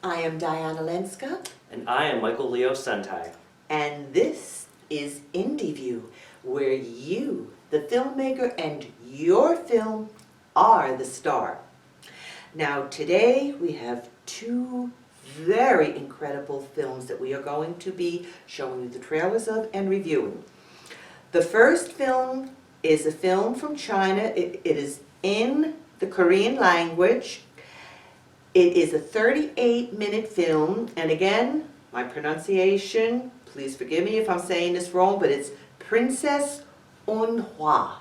I am Diana Lenska. And I am Michael Leo Sentai. And this is InDvue, where you, the filmmaker, and your film are the star. Now today we have two very incredible films that we are going to be showing you the trailers of and reviewing. The first film is a film from China. It is in the Korean language. It is a 38-minute film, and again, my pronunciation, please forgive me if I'm saying this wrong, but it's Princess Eun Hwa.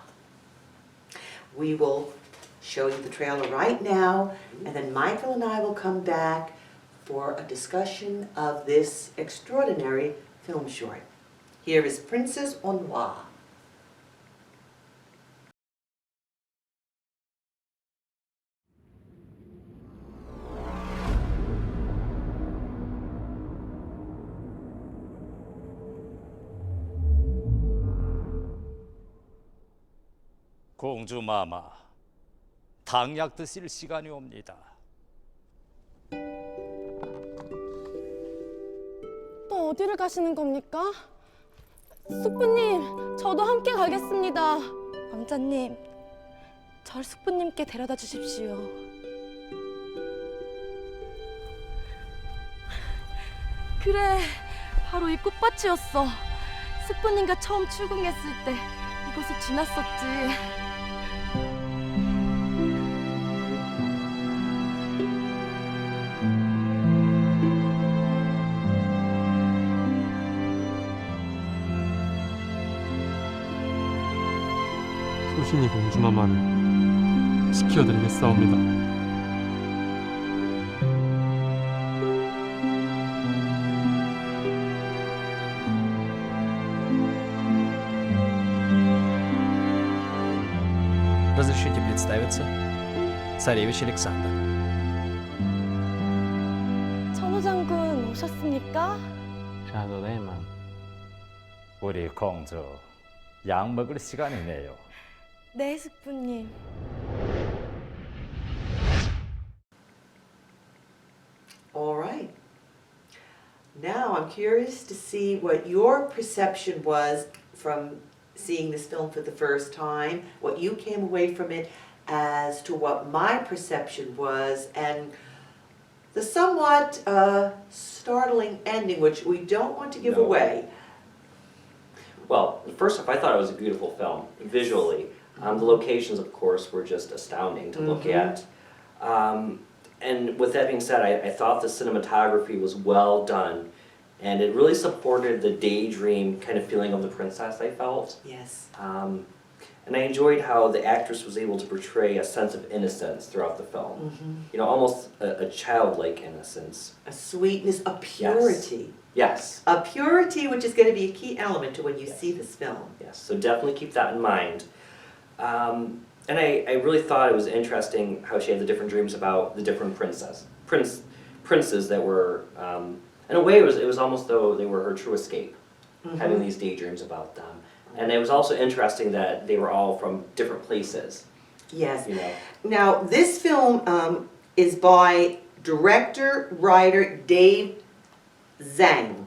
We will show you the trailer right now, and then Michael and I will come back for a discussion of this extraordinary film short. Here is Princess Eun Hwa. 공주 마마, 당약 드실 시간이 옵니다. 또 어디를 가시는 겁니까? 숙부님, 저도 함께 가겠습니다. 왕자님, 절 숙부님께 데려다 주십시오. 그래, 바로 이 꽃밭이었어. 숙부님과 처음 출궁했을 때 이곳을 지났었지. 소신이 공주마마를 지켜드리겠사옵니다. Разрешите представиться? Царевич Александр. 천호 장군 오셨습니까? 샤도데이만. 우리 공주, 약 먹을 시간이네요. 네, 숙부님. All right. Now I'm curious to see what your perception was from seeing this film for the first time, what you came away from it as to what my perception was, and the somewhat startling ending, which we don't want to give No. away. Well, first off, I thought it was a beautiful film, visually. The locations, of course, were just astounding to look at. And with that being said, I thought the cinematography was well done, and it really supported the daydream kind of feeling of the princess, I felt. Yes. And I enjoyed how the actress was able to portray a sense of innocence throughout the film. You know, almost a childlike innocence. A sweetness, a purity. Yes. A purity which is going to be a key element to when you see this film. Yes, so definitely keep that in mind. And I really thought it was interesting how she had the different dreams about the different princes that were, in a way it was almost though they were her true escape, having these daydreams about them. And it was also interesting that they were all from different places. Yes. You know. Now, this film is by director-writer Dave Zhang.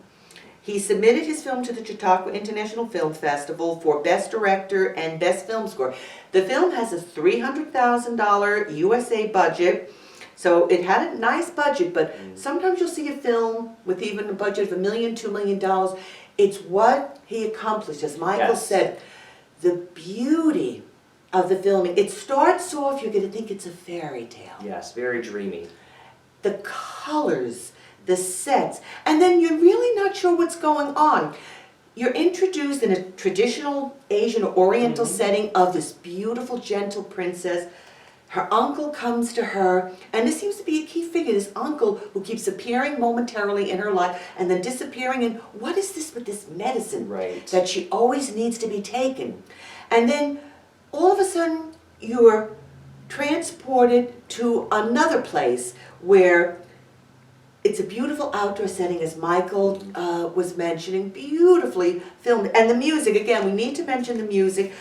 He submitted his film to the Chautauqua International Film Festival for Best Director and Best Film Score. The film has a $300,000 USA budget, so it had a nice budget, but sometimes you'll see a film with even a budget of $1 million, $2 million. It's what he accomplished, as Michael said, the beauty of the filming. It starts off, you're going to think it's a fairy tale. Yes, very dreamy. The colors, the sets, and then you're really not sure what's going on. You're introduced in a traditional Asian or Oriental setting of this beautiful, gentle princess. Her uncle comes to her, and this seems to be a key figure, this uncle who keeps appearing momentarily in her life and then disappearing, and what is this with this medicine that she always needs to be taken? And then all of a sudden you're transported to another place where it's a beautiful outdoor setting, as Michael was mentioning, beautifully filmed. And the music, again, we need to mention the music.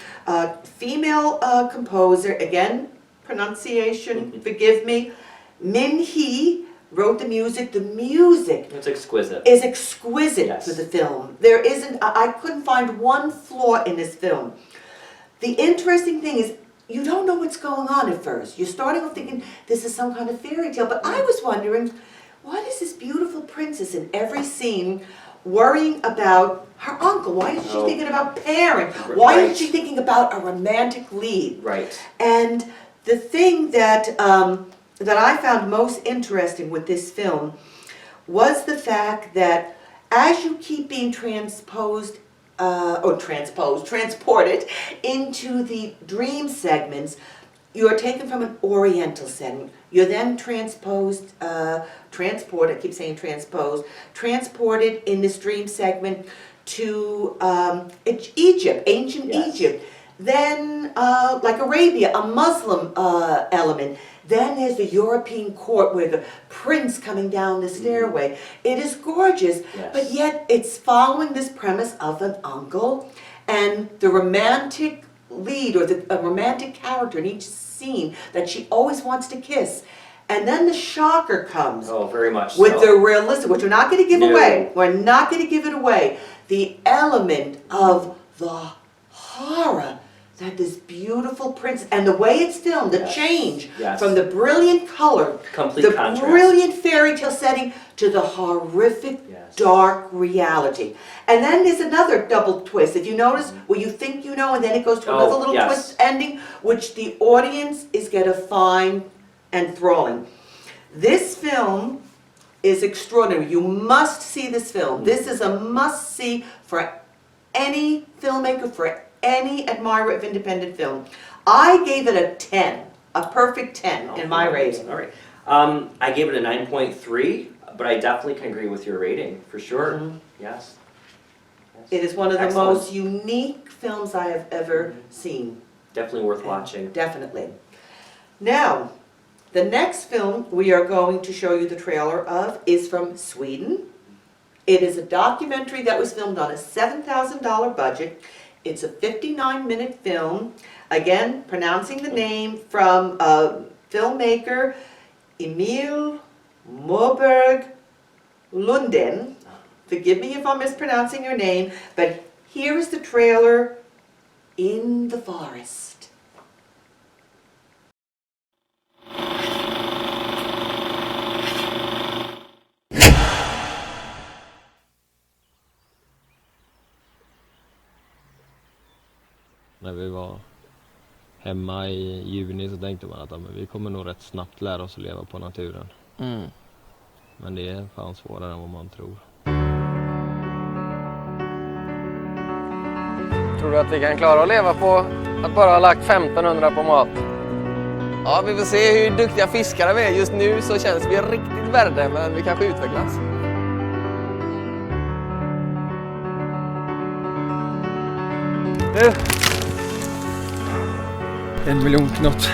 Female composer, again, pronunciation, forgive me, Min Hee, wrote the music. The music It's exquisite. is exquisite Yes. for the film. There isn't, I couldn't find one flaw in this film. The interesting thing is, you don't know what's going on at first. You're starting off thinking this is some kind of fairy tale, but I was wondering, what is this beautiful princess in every scene worrying about her uncle? Why isn't she Oh. thinking about parents? Why Right. isn't she thinking about a romantic lead? Right. And the thing that that I found most interesting with this film was the fact that as you keep being transported into the dream segments, you are taken from an oriental setting. You're then transported in this dream segment to Egypt, ancient Yes. Egypt. Then, like Arabia, a Muslim element. Then there's the European court with the prince coming down the stairway. It is gorgeous, Yes. but yet it's following this premise of an uncle and the romantic lead or a romantic character in each scene that she always wants to kiss. And then the shocker comes Oh, very much with so. the realistic, which we're not going to give No. away. We're not going to give it away. The element of the horror that this beautiful princess, and the way it's filmed, the Yes. change Yes. from the brilliant color, Complete the contrast. brilliant fairy tale setting to the horrific, Yes. dark reality. And then there's another double twist. If you notice, where you think you know, and then it goes to another little yes. twist ending, which the audience is going to find enthralling. This film is extraordinary. You must see this film. This is a must-see for any filmmaker, for any admirer of independent film. I gave it a 10, a perfect 10 in my rating. All right. I gave it a 9.3, but I definitely can agree with your rating, for sure. Mhm. Yes. It is one of the Excellent. most unique films I have ever seen. Definitely worth watching. Definitely. Now, the next film we are going to show you the trailer of is from Sweden. It is a documentary that was filmed on a $7,000 budget. It's a 59-minute film. Again, pronouncing the name from filmmaker Emil Moberg Lunden. Forgive me if I'm mispronouncing your name, but here is the trailer, In the Forest. När vi var hemma i juni så tänkte man att ja, men vi kommer nog rätt snabbt lära oss att leva på naturen. Men det är fan svårare än vad man tror. Tror du att vi kan klara att leva på att bara ha lagt 1500 på mat? Ja, vi får se hur duktiga fiskare vi är. Just nu så känns vi riktigt värde, men vi kanske utvecklas. Du! 1 miljon knott.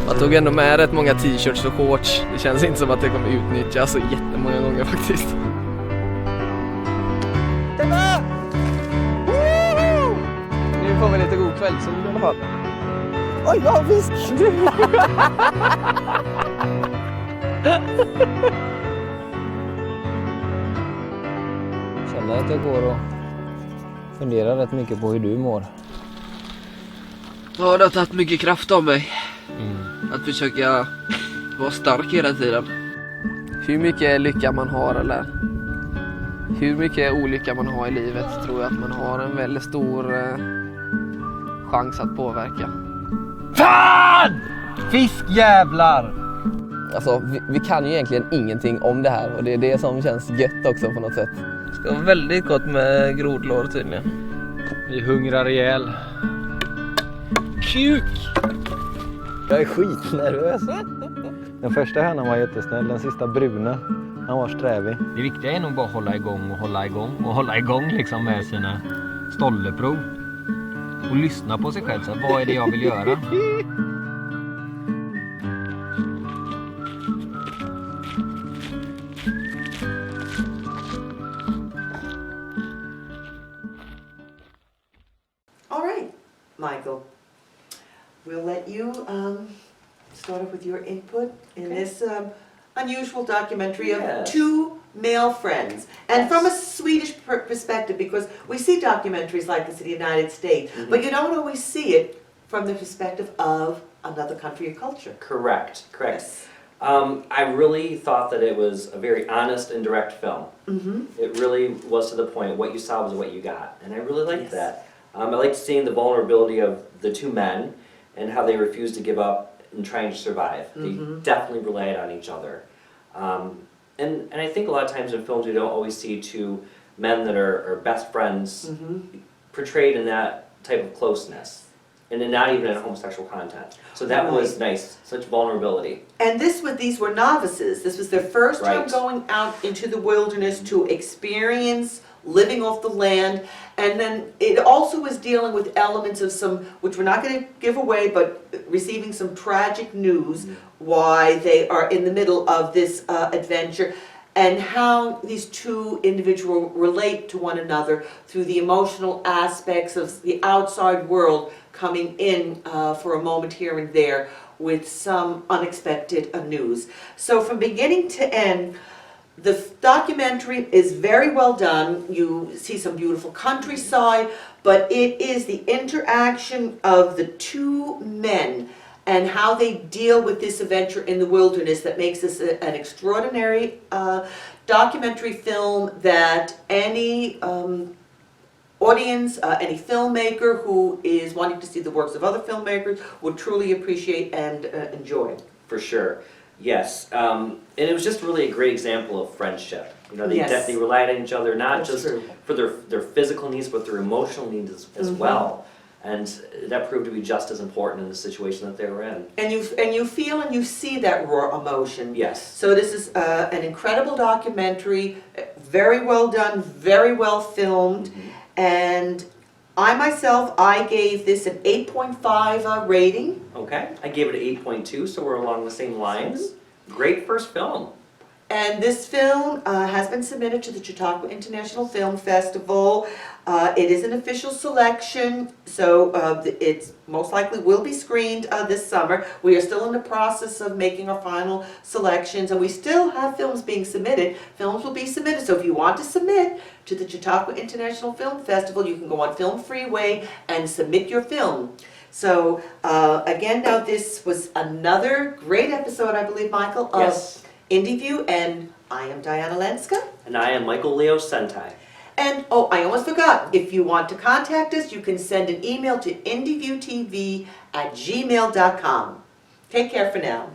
Jag tog ändå med rätt många t-shirts och shorts. Det känns inte som att det kommer utnyttjas så jättemånga gånger faktiskt. Nu får vi lite god kvällssol i alla fall. Oj, vad har fisk! Känner att jag går och funderar rätt mycket på hur du mår. Ja, det har tagit mycket kraft av mig. Att försöka vara stark hela tiden. Hur mycket lycka man har eller hur mycket olycka man har i livet tror jag att man har en väldigt stor chans att påverka. Fan! Fiskjävlar! Alltså, vi kan ju egentligen ingenting om det här och det är det som känns gött också på något sätt. Det ska vara väldigt gott med grodlår tydligen. Vi hungrar ihjäl. Kuk! Jag är skitnervös. Den första hönan var jättesnäll, den sista bruna, han var strävig. Det viktiga är nog bara att hålla igång liksom med sina stolleprov. Och lyssna på sig själv, så vad är det jag vill göra? All right, Michael. We'll let you start off with your input in this unusual documentary of Yes. two male friends. And from a Yes. Swedish perspective, because we see documentaries like this in the United States, Mhm. but you don't always see it from the perspective of another country or culture. Correct. Yes. I really thought that it was a very honest and direct film. Mm-hmm. It really was to the point. What you saw was what you got, and I really liked Yes. that. I liked seeing the vulnerability of the two men and how they refused to give up in trying to survive. They Mhm. definitely relied on each other. And I think a lot of times in films we don't always see two men that are best friends Mm-hmm. portrayed in that type of closeness, and then not even in homosexual content. So that was nice, such vulnerability. And these were novices. This was their first time Right. going out into the wilderness to experience living off the land. And then it also was dealing with elements of some, which we're not going to give away, but receiving some tragic news why they are in the middle of this adventure, and how these two individuals relate to one another through the emotional aspects of the outside world coming in for a moment here and there with some unexpected news. So from beginning to end, the documentary is very well done. You see some beautiful countryside, but it is the interaction of the two men and how they deal with this adventure in the wilderness that makes this an extraordinary documentary film that any audience, any filmmaker who is wanting to see the works of other filmmakers would truly appreciate and enjoy. For sure, yes. And it was just really a great example of friendship. You know, Yes. they relied on each other, not That's just true. for their physical needs, but their emotional needs as Mhm. well. And that proved to be just as important in the situation that they were in. And you feel and you see that raw emotion. Yes. So this is an incredible documentary, very well done, very well filmed, and I gave this an 8.5 rating. Okay, I gave it an 8.2, so we're along the same lines. Great first film. And this film has been submitted to the Chautauqua International Film Festival. It is an official selection, so it most likely will be screened this summer. We are still in the process of making our final selections, and we still have films being submitted. Films will be submitted, so if you want to submit to the Chautauqua International Film Festival, you can go on Film Freeway and submit your film. So again, now this was another great episode, I believe, Michael, of Yes. InDvue, and I am Diana Lenska. And I am Michael Leo Sentai. And, oh, I almost forgot, if you want to contact us, you can send an email to indvuetv@gmail.com. Take care for now.